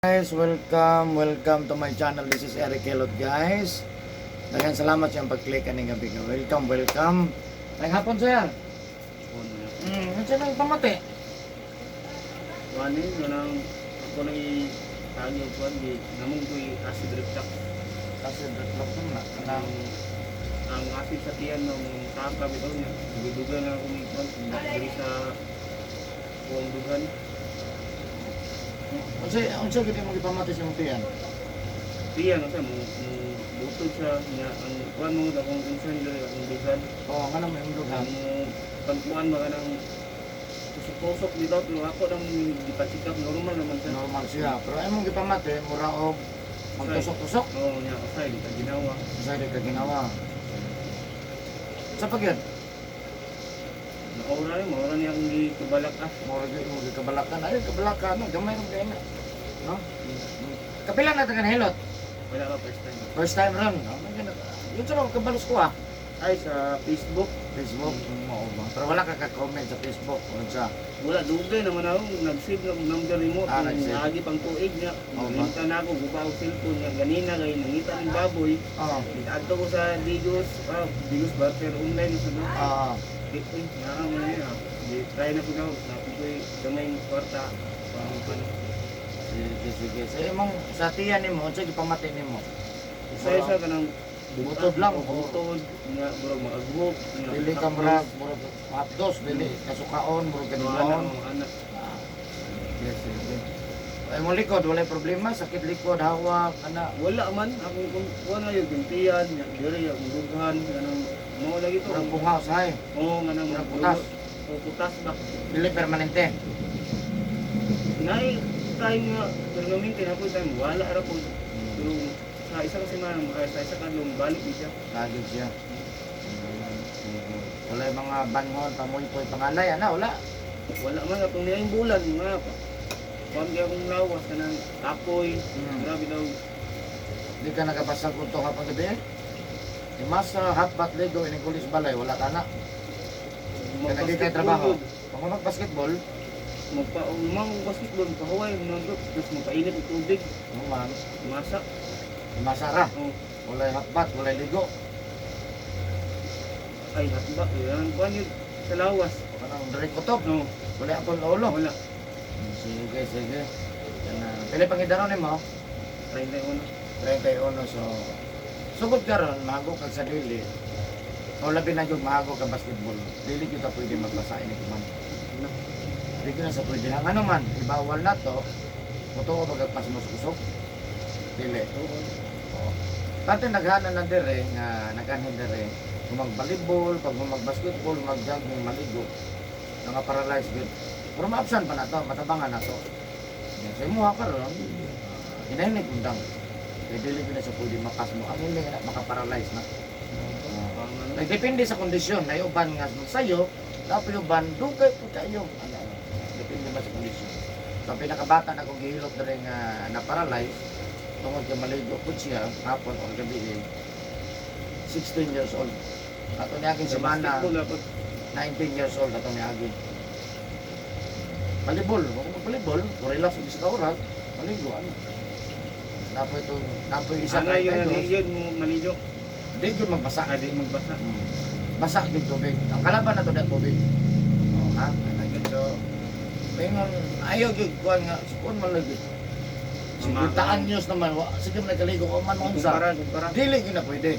Guys, welcome to my channel. This is Eric Helot, guys. Daghang salamat sa pag-click kaning gabi. Welcome. Tayong hapon, sir. Ano siya nang pamati? Wani nang ako nang itagi ko di namong ko acid reflux Kasi reflux na. ang acid sa tiyan ng tangka bitaw niya. Dudugan na ako ni diri sa buong dugan. Unsa gid mo gipamati sa mutian? Tiyan sa mo butod sa niya ang kuan mo akong concern diri ang dugan. Oo, nga naman yung dugan. Ang pagkuan ba nang tusok-tusok dito pero ako nang gipasikap normal naman sa Normal siya. Pero ay mong gipamati, mura og magtusok-tusok. Oo niya usay di ka ginawa. Sa di ka ginawa. Sa pagyud, Maura niya akong gikabalak mura gyud mo gikabalakan. Ay, kabalakan no, gamay ra kay na. No? Kapila na taga Hilot. Wala ka first time. First time ron. No? Yun sa mga kabalos ko ah. Ay sa Facebook. Facebook, mo ba? Pero wala ka ka-comment sa Facebook. Unsa? Wala dugay naman ako nag-save ng number mo Ah, kung nag-save. naagi pang tuig niya. Oo ba? Nangita na ako guba og cellphone niya ganina kay nangita ng baboy. Oo. Adto ko sa Digos Barter online sa do. Ah, Uy, naa mo niya. Di try na ko daw na ko'y gamay ng kwarta. Pano. sige. Sa imong sa tiyan nimo, unsa gipamati nimo? Isa ka ng Butod lang. butod niya burag maagbok. Dili ka murag hapdos, dili kasukaon, murag kanilaon. anak. Yes, sige. Ay mo likod, walay problema, sakit likod, hawak, ana. Wala man ako kung wala yung gintian, diri yung dughan, ganang mo lagi to. Murag bungaw say. Oo, ganang Murag putas. O putas ba. Dili permanente. Nay time nga permanente na po time wala ra po. Pero sa isang semana sa isang kadlong balik di siya. Lagi siya. Wala yung mga banhon, pamuy-puy, pangalay, ana, wala. Wala man atong niyang bulan nga pa. Kuan kaya akong lawas ka ng apoy, grabe daw. Di ka nagapasal kung ito hapang gabi. Mas hotbat ligo, inikulis balay, wala ka na. Kaya naging kayo trabaho. Kung mag-basketball, Umang basketball, kahuay, nandot, tapos magpainit ng tubig, ano man, masak. masara. Oh. Wala hotbat, wala ligo. Ay, hatba, yan, kuan yun, sa lawas. Anong dari kutob, No, wala apon ulo. wala. Sige. Yan na. Pili pang idaraw ni mo, 31. 31, so sugod ka ron, mahago ka sa dili. O labi na yung mahago ka basketball. Dili kita pwede magbasa ini kuman. Dili ko na sa pwede lang. Ano man, ibawal na to. Muto ko magagpas mo sa usok. Dili. Pati naghanan na dire, nga naghanan dire, kung mag-volleyball, pag mag-basketball, mag-jogging, maligo, nga paralyzed good. Pero ma-option pa na to, matabangan na to. Yan, so imuha ka ron, hinahinig undang. Kaya dili ko na sa pwede makas mo. Ang hindi na makaparalyze na. Nagdepende sa kondisyon. May uban nga sa'yo, tapos uban, dugay po kayo. Depende ba sa kondisyon. So, ang pinakabata na kong gihilot na rin na-paralyze, tungkol kay maligo po siya, hapon o gabi, 16 years old. Ato niya aking semana, 19 years old ato niya aking. Palibol, kung magpalibol, kung relax sa bisita oras, maligo, ano. Napo isa Ano kayo yun, ito. yun mo maligo. Di ko magbasa. Hindi magbasa. Basa yung tubig. Ang kalaban na to na tubig. O, ha? So, pengon, ayaw yung kuhan nga, sipon man lagi. Sigurtaan news naman, sige mo nagkaligo, o man mo sa. Kumpara. Dili yun na pwede.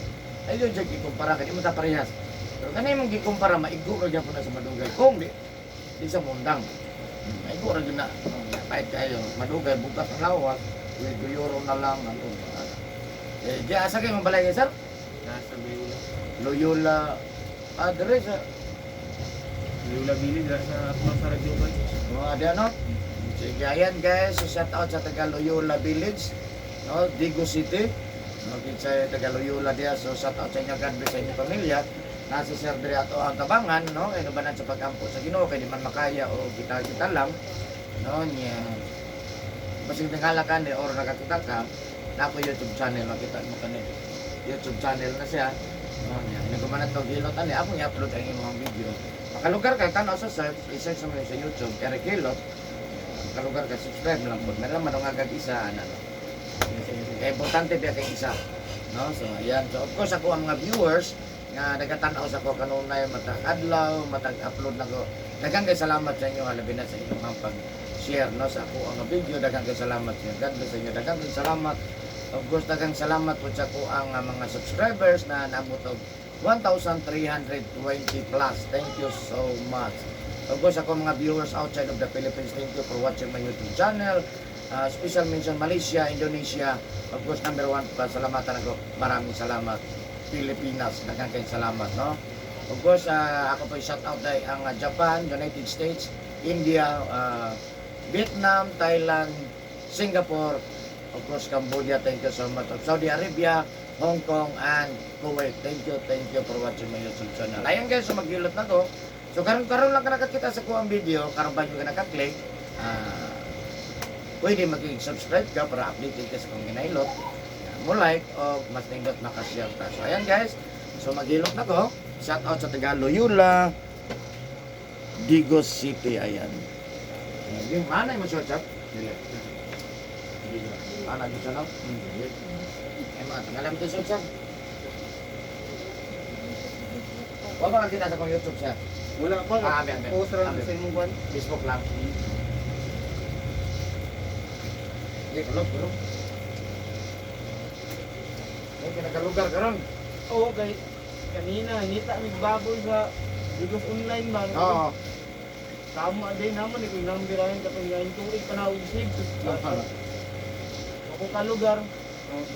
Ayaw dyan gikumpara, kaya di mo parehas. Pero kanina mong gikumpara, maigo ra dyan po na sa madugay. Kung di sa mundang. Maigo ra dyan na. Pahit kayo, madugay, bukas ang lawas. Euro na lang. Ano. Diyan, asa kayo mabalay kayo, sir? Nasa Beulah. Loyola. Dire sa Beulah Village, sa Atma sa Radyo Bay. mga di ano. Sige, ayan guys. So, shout out sa taga Loyola Village. No, Digo City. No, sa taga Loyola diya. So, shout out sa inyo. God bless sa inyong pamilya. Nasa Sir Dre ato ang tabangan. No, ay nabanan sa pag-ampo sa Ginoo. Kaya di man makaya o kita lang. No, niya. Basing tingala ka ni or nakakita ka. Na ako YouTube channel. Makita mo ka ni YouTube channel na siya. No, niya. Nagkumanat ko gilot. Ano, ako niya upload ang inyong video. Makalugar ka, tanaw sa search. I-search naman sa YouTube. Eric Hilot. kalugar ka subscribe lang po. Meron man ang agad isa ano. Kaya importante biya kay isa. No? So ayan. So of course ako ang mga viewers nga nagatanaw sa ko kanunay matag adlaw, matag upload na ko. Daghang kay salamat sa inyo alabi na sa inyong mga pag-share no sa ako ang video. Daghang kay salamat sa inyo. God bless sa inyo. Daghang kay salamat. Of course daghang salamat po sa ko ang mga subscribers na naabot og 1,320 plus. Thank you so much. Of course, ako mga viewers outside of the Philippines, thank you for watching my YouTube channel. Special mention Malaysia, Indonesia. Of course, number 1 pa, salamatan ako. Maraming salamat. Pilipinas, daghang kayong salamat, no? Of course, ako po shout out dahil ang Japan, United States, India, Vietnam, Thailand, Singapore, of course, Cambodia, thank you so much. Of Saudi Arabia, Hong Kong, and Kuwait. Thank you for watching my YouTube channel. Ayan guys, so maghilot na ko. So karon lang ka nakakita sa kuang video, karon ba nyo ka nakaklik, pwede mag-subscribe ka para updated ka sa kong ginailot. Mo like o mas nindot makashare ka. So ayan guys, so maghilot na ko. Shout out sa taga Loyola, Digos City, ayan. Yung mana yung short chat? Dili. Ana dito na? Eh mga tangalam ito short chat. Wala ba kita sa kong YouTube siya? Wala pa. Amen. Post lang sa imong kwan. Facebook lang. Hindi, kulog. May pinagalugar ka ron. Oo, kay kanina nita mig baboy sa Digos online ba? Oo. Tama din naman ikaw number ayon katong ngayon tuig panahon sig. Ako ka lugar.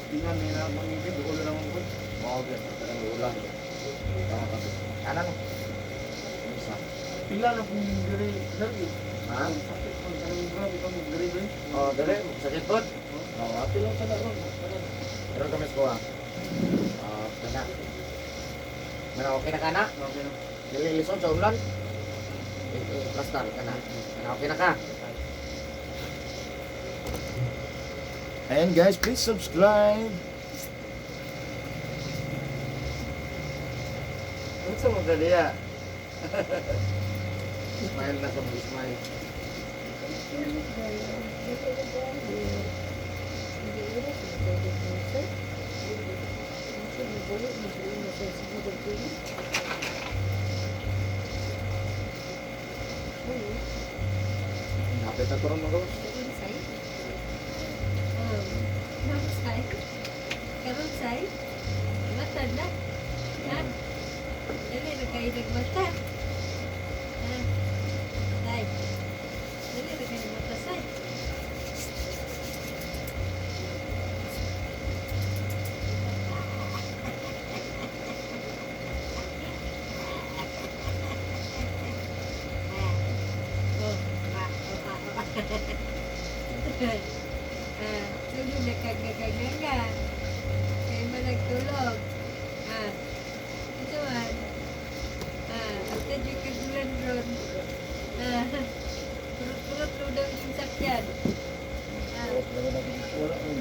Tingnan nila mo ni video ulo lang ko. Oo, ang ulang. Kanan. Isa. Pila na kung diri diri. Ha? Sakit ko kanang grabe kang diri. Oh, dali. Sakit po. Oo, ato lang sa laro. Pero kami ko ah. Kana. Mana okay na kana? Okay na. Dili lison sa ulan. Plastar kana. Kana okay na ka? And guys, please subscribe. Unsa mo daliya? Smile na sa smile. Napit na turun mo ko. Karon say, matad na. Ha? Dali na kayo nagmatad. Ha? Tay. Dali na kayo nagmatad, say. Tulog na kagagagaga. Kaya mo nagtulog. Ito man. Ito yung kagulan ron. Purot-purot lo daw yung sakyan.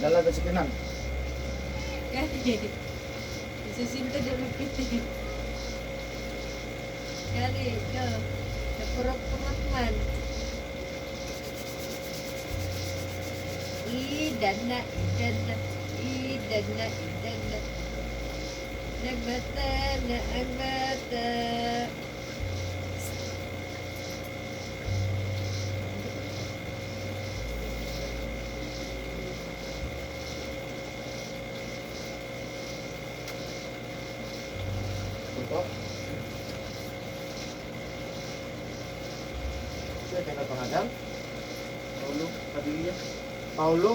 Dalaga sa kinan. Kaya, isusinta na lang kita. Kaya, ito. Napurot-purot man. Idan na. Nagbata na ang bata. Ito. Siya kaya na pangalan? Paulo, Padilla. Paulo.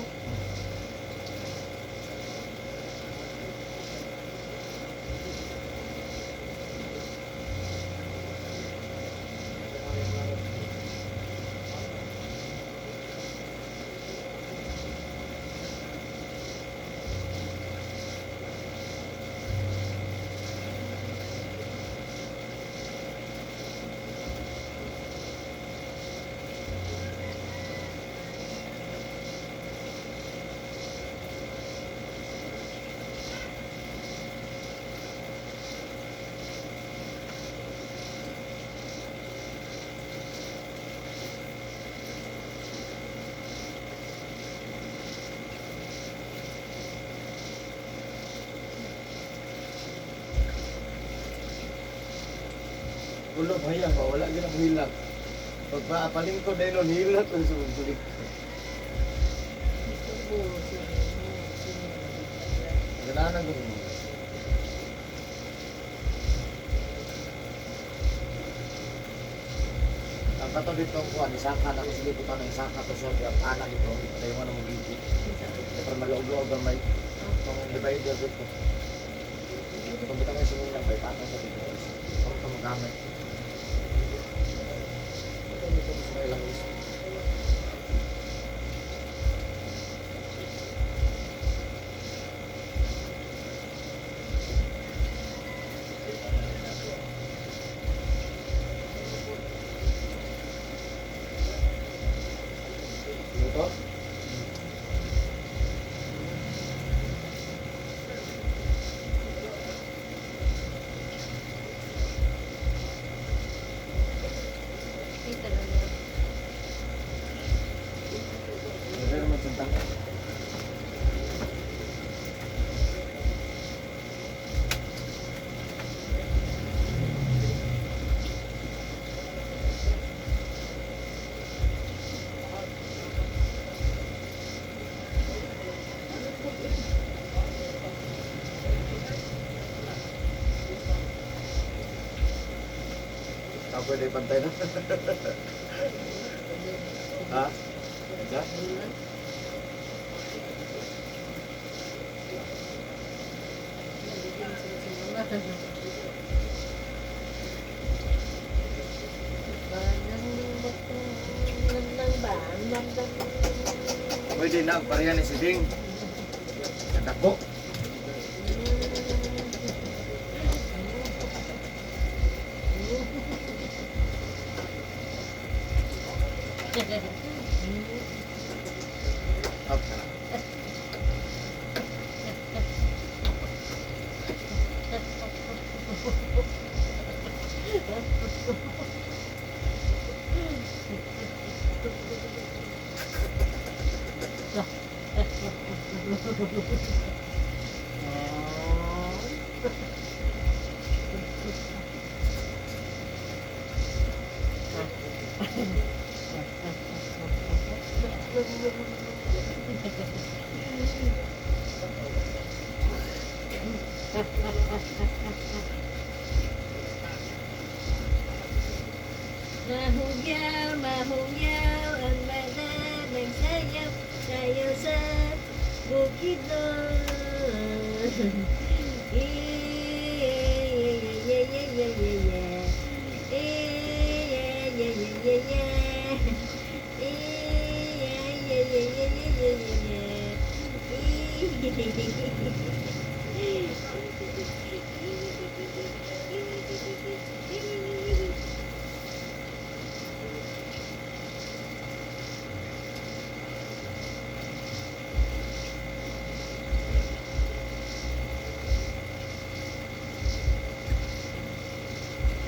ulo hayang ba wala gyud ang hilak. Pag palingkod dai nun hilak kun sa bulik. Ganahan ko mo. Ang kato dito ko ani saka na ko sige puto ng saka to siya ang ana dito. Dai mo na mo gigi. Pero malog-log gamay. Kung divider dito. Kung kita nga sumula bay patong sa dito. Kung ito magamit. Ito dito sa ilang iso. Dito? Kita na mo. Meron mo tentang. Ako pwede pantay na. Ha? Ya? Pwede na, pareha ni si Ding. Nadako. Up na. Mahungyaw ang mga nagsayaw, sayaw sa bukidnon.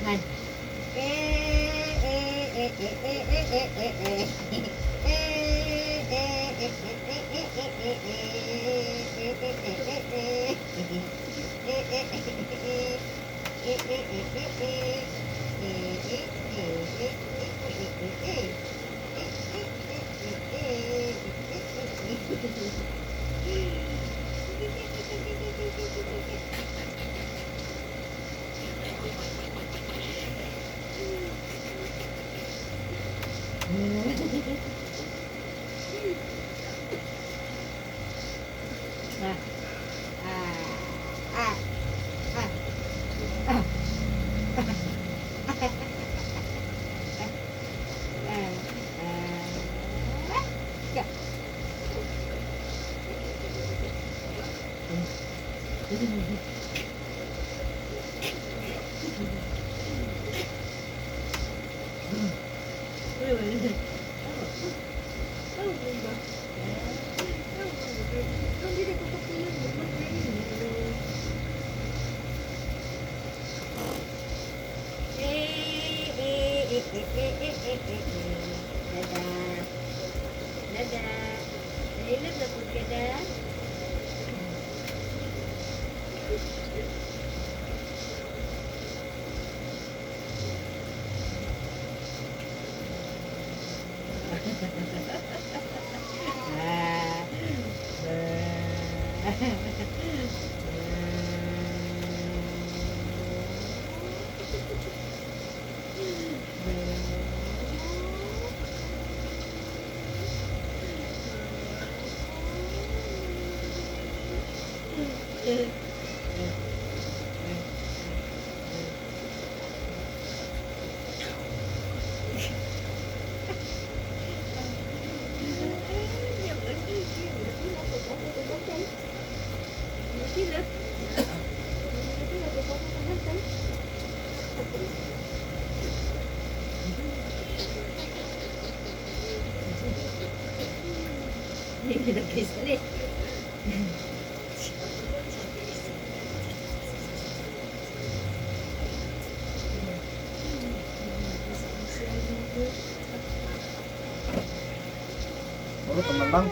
Man. Dadah. Nailan na po ka na? Nagkisali. Puro teman lang.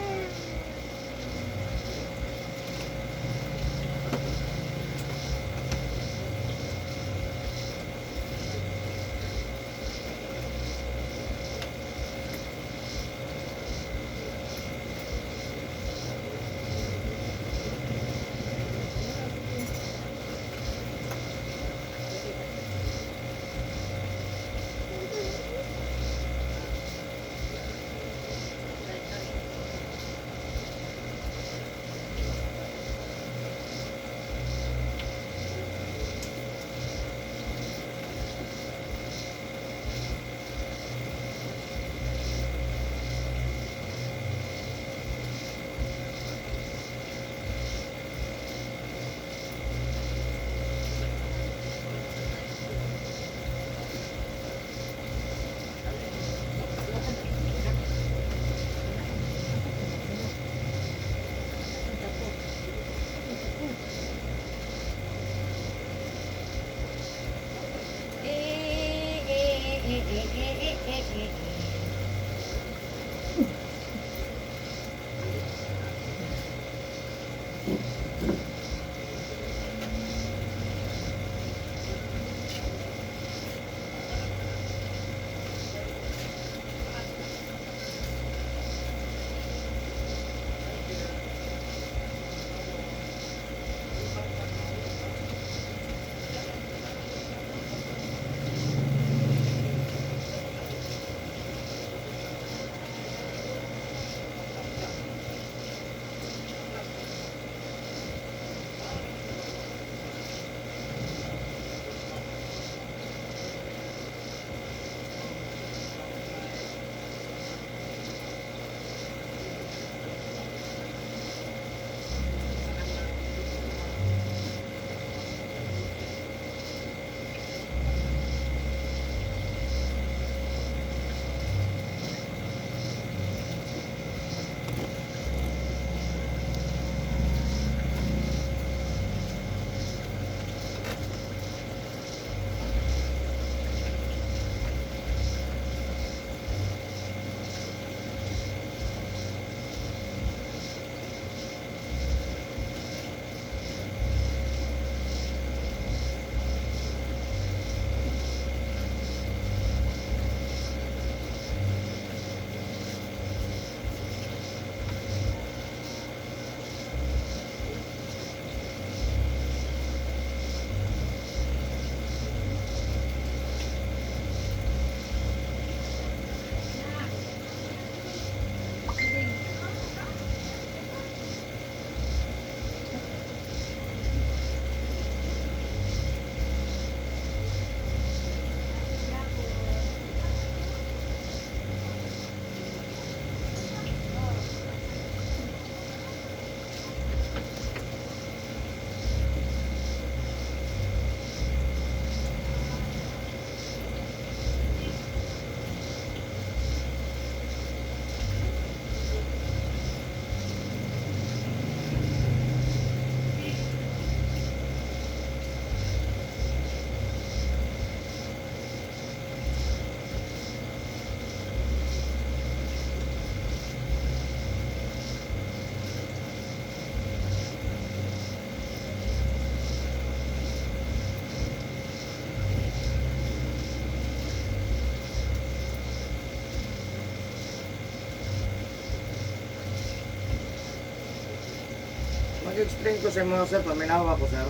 mag-explain ko sa mga sir, paminawa ko sir.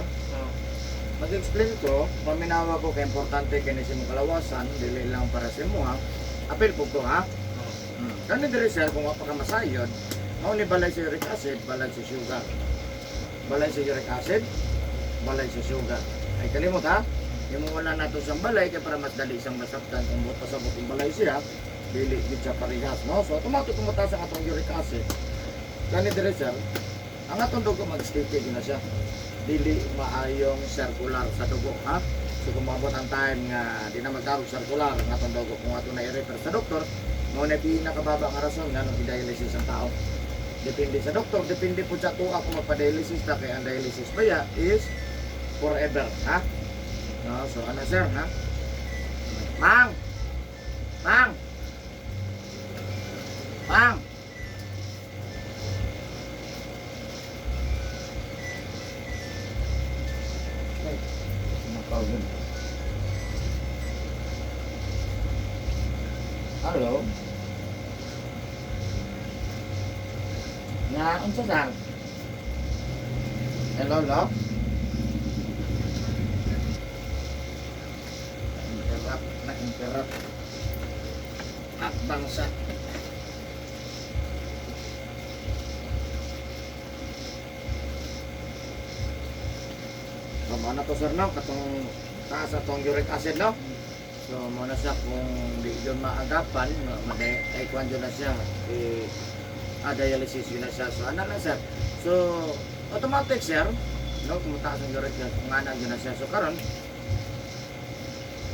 Mag-explain ko, paminawa ko kay importante kini sa mong kalawasan, dili lang para sa mo ha. Apil po ko ha. Kani diri sir kung wa pa ka masayod, mao ni balay sa uric acid, balay sa sugar. Balay sa uric acid, balay sa sugar. Ay kalimot ha. Yung wala nato sa balay kay para mas dali isang masaktan kung mo pasabot yung balay siya, dili gid siya parehas, no? So automatic tumataas ang atong uric acid. Kani diri sir, ang atong dugo mag-sticky na siya. Dili maayong circular sa dugo ha. So kung maabot ang time nga di na magkaroon circular ang atong dugo kung ato na i-refer sa doktor, mo na pinakababa nga rason nga nung i-dialysis ang tao. Depende sa doktor, depende po sa tuwa kung magpa-dialysis ta kay ang dialysis ba ya is forever ha. No, so ano sir ha? Mang! Mang! Mang! Ay, nakawin. Hello? Nga, unsa saan? Hello, hello? Na-interrupt. At bangsa. So, ano to sir no? Katong taas atong uric acid no? So, muna siya kung di yun maagapan, mag-taekwan yun na siya. Dialysis yun na siya. So, ano lang sir? So, automatic sir, no? Kung mataas ang uric acid, kung ano yun na siya. So, karon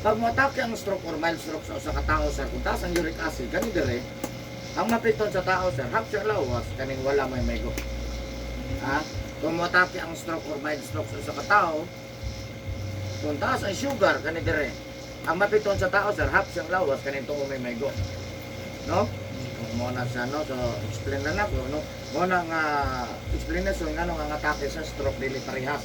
pag matake ang stroke or mild stroke sa usa ka tao sir, kung taas ang uric acid, gani dire, ang mapiton sa tao sir, half siya lawas, kaning wala may maygo. Ha? Kung matake ang stroke or mild stroke sa usa ka tao, kung taas ang sugar, gani dire, ang mapiton sa tao sir, half siyang lawas, kaning tuo may maygo. No? Mo na sa no, so explain na nako no. Mo na nga explanation nga ang atake sa stroke dili parehas.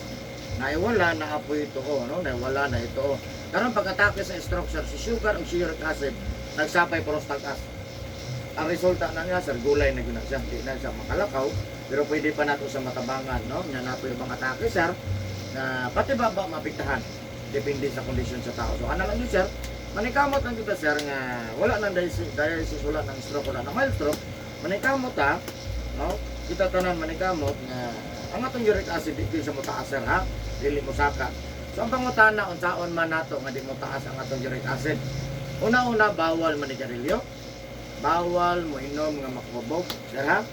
Naiwala na apoy ito no, naiwala na ito. Karon pag-atake sa stroke sir, si sugar o si uric acid, nagsapay prostagtas. Ang resulta na niya sir, gulay na gina siya, di na siya makalakaw, pero pwede pa nato sa matabangan, no? Nya nato yung mga atake sir, na pati baba mapiktahan, depende sa kondisyon sa tao. So ano lang yun sir, manikamot lang kita sir nga wala nang dialysis, wala nang stroke, wala nang mild stroke, manikamot ha, no? Kita tanan manikamot nga ang atong uric acid di sa mataas sir ha, dili mo saka. So ang pangutana unsaon man nato nga di mo taas ang atong uric acid. Una-una bawal manigarilyo. Bawal mo inom nga makubog, sir ha?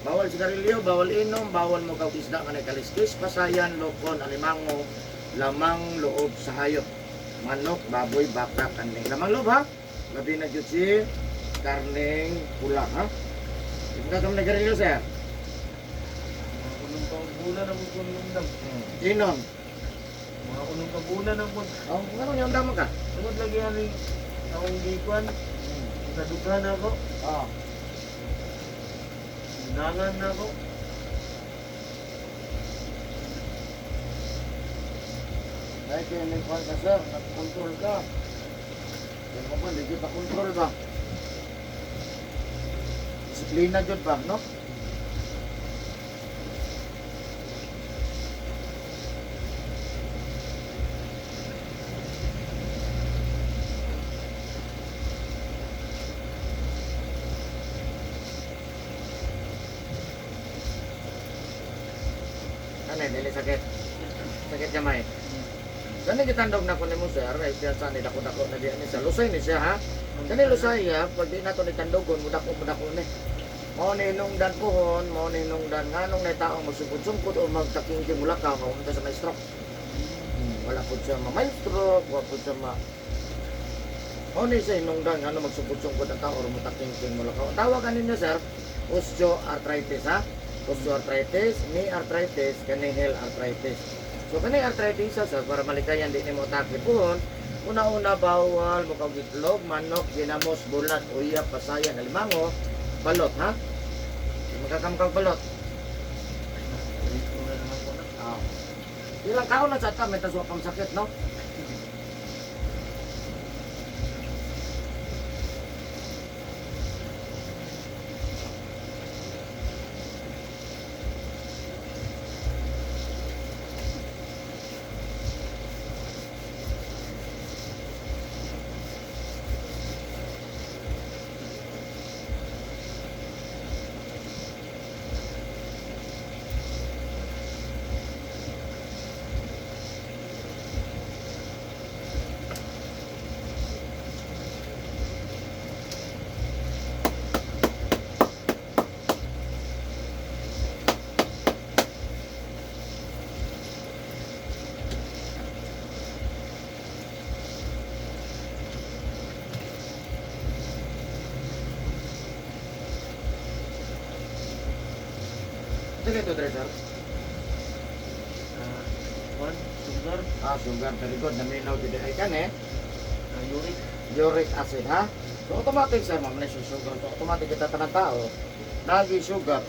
Bawal sigarilyo, bawal inom, bawal mo kag isda nga kaliskis, pasayan, lokon, alimango, lamang loob sa hayop. Manok, baboy, baka, kaning lamang loob ha. Labi na jud si karning pula ha. Hindi ka manigarilyo sir. Unong kabulan ang kunong dam. Inom. Mga unong kabulan ang kun. Oh, ngano yung damo ka? Tungod lagi ani akong gikuan. Nadughan ako. Oh. Nangan na ako. Dahil kayo may kwan ka sir, nag-control ka. Kaya mo ba, hindi kita control ba? Disiplina dyan ba, no? Ano, dili sakit. Sakit kamay. Kani gitandog na ko nimo sir, ay piyansa ni dako-dako na diyan ni sa lusay ni siya ha. Kani lusay ya, pag di nato ni tandogon mudako ni. Mao ni nungdan pohon, mao ni nungdan nganong na taong magsugod-sugod o magtaking mulakaw kaunta sa may stroke. Wala pud siya ma-mild stroke, wala pud siya ma mao ni sa nungdan ngano magsugod-sugod ang tao o magtaking mulakaw. Tawagan ninyo sir, osteoarthritis ha. Osteoarthritis, knee arthritis, kani heel arthritis. So kani arthritis sa para malikayan di nimo atake pohon, una-una bawal mo kag itlog, manok, ginamos, bulat, uyap, pasayan, alimango, balot ha. Magkakamkag balot. Dito na naman ko na. Ah. Ilang kaon na sa ta may taswa pang sakit no. Dili to dre sir. One, sugar, Sugar very good. Naminaw dili ay kan eh. uric. Uric acid ha. So automatic sir, ma'am na sugar. So automatic kita tanang tao. Lagi sugar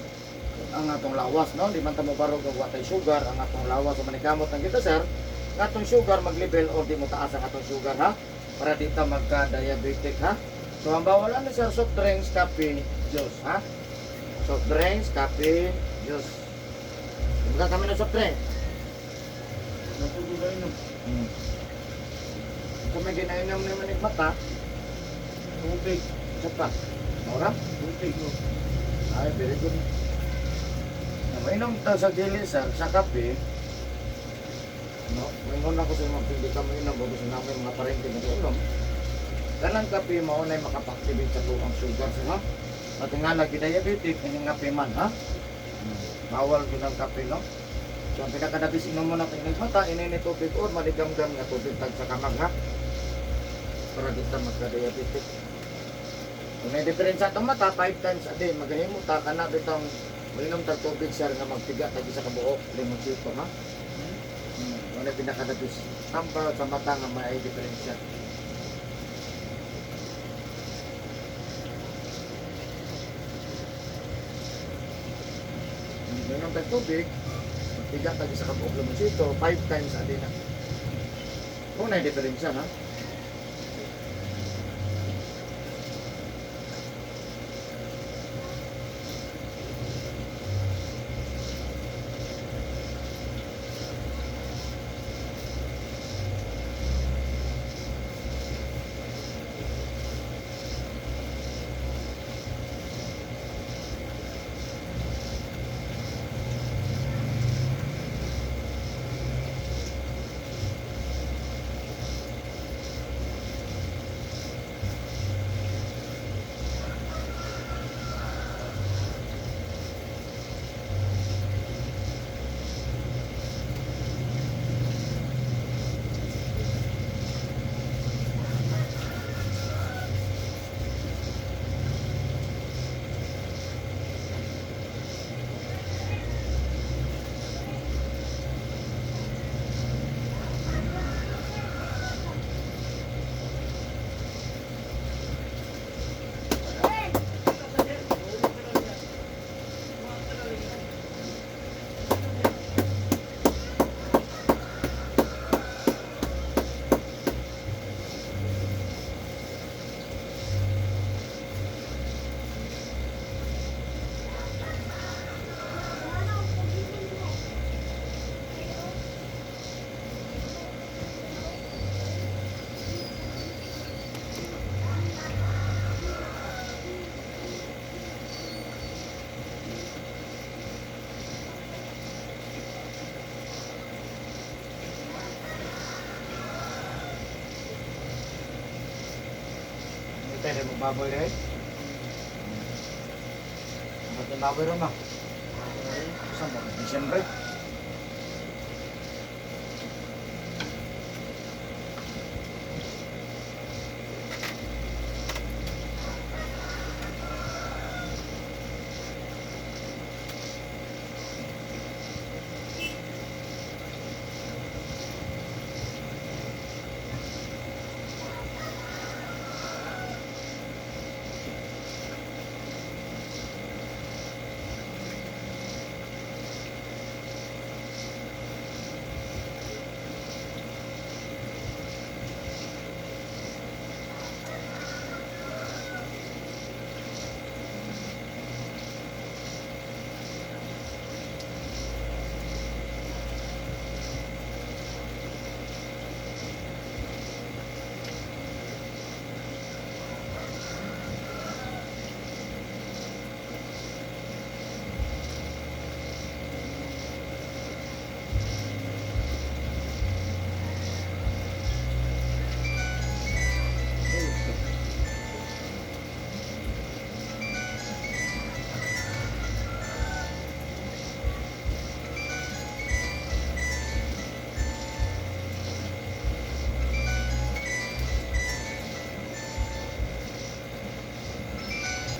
ang atong lawas no, di man ta mo barog og watay sugar ang atong lawas o manikamot ang kita sir. Ang atong sugar mag-level or di mo taas ang atong sugar ha. Para di ta magka-diabetic ha. So ang bawal ano sir, soft drinks, kape, juice ha. Soft drinks, kape, juice. Bukan kami na soft drink. Naputo kayo no. Kung may ginainom na manig mata, Tubig. isa pa. Ora? Tubig no. Ay, very good. Mainom ta sa gilid sir, sa kape. No, may muna ko sa mga pindi ka mainom, bago sa namin mga parente na inom. Kanang kape maunay makapaktivate sa tuang sugar sa ha. At nga lagi diabetic, hindi nga man ha. Bawal ko ng kape no. So ang pinakadabis inom mo na tingin mata, inini tubig or maligam-gam nga tubig tag sa kamag ha. Para di ta magka-diabetic. Kung may diferensya itong mata, 5 times a day, magahimo ta ka na bitong mainom tag tubig sir nga magtiga tag isa ka buok, limang sito ha. Wala pinakadabis. Tampal sa mata nga may diferensya. Mainom tag tubig, magtiga tag isa ka buok, limang sito, 5 times a day na. Kung may diferensya ha. Pwede magbaboy rin. Ba't yung baboy rin na? Saan ba? Disyembre?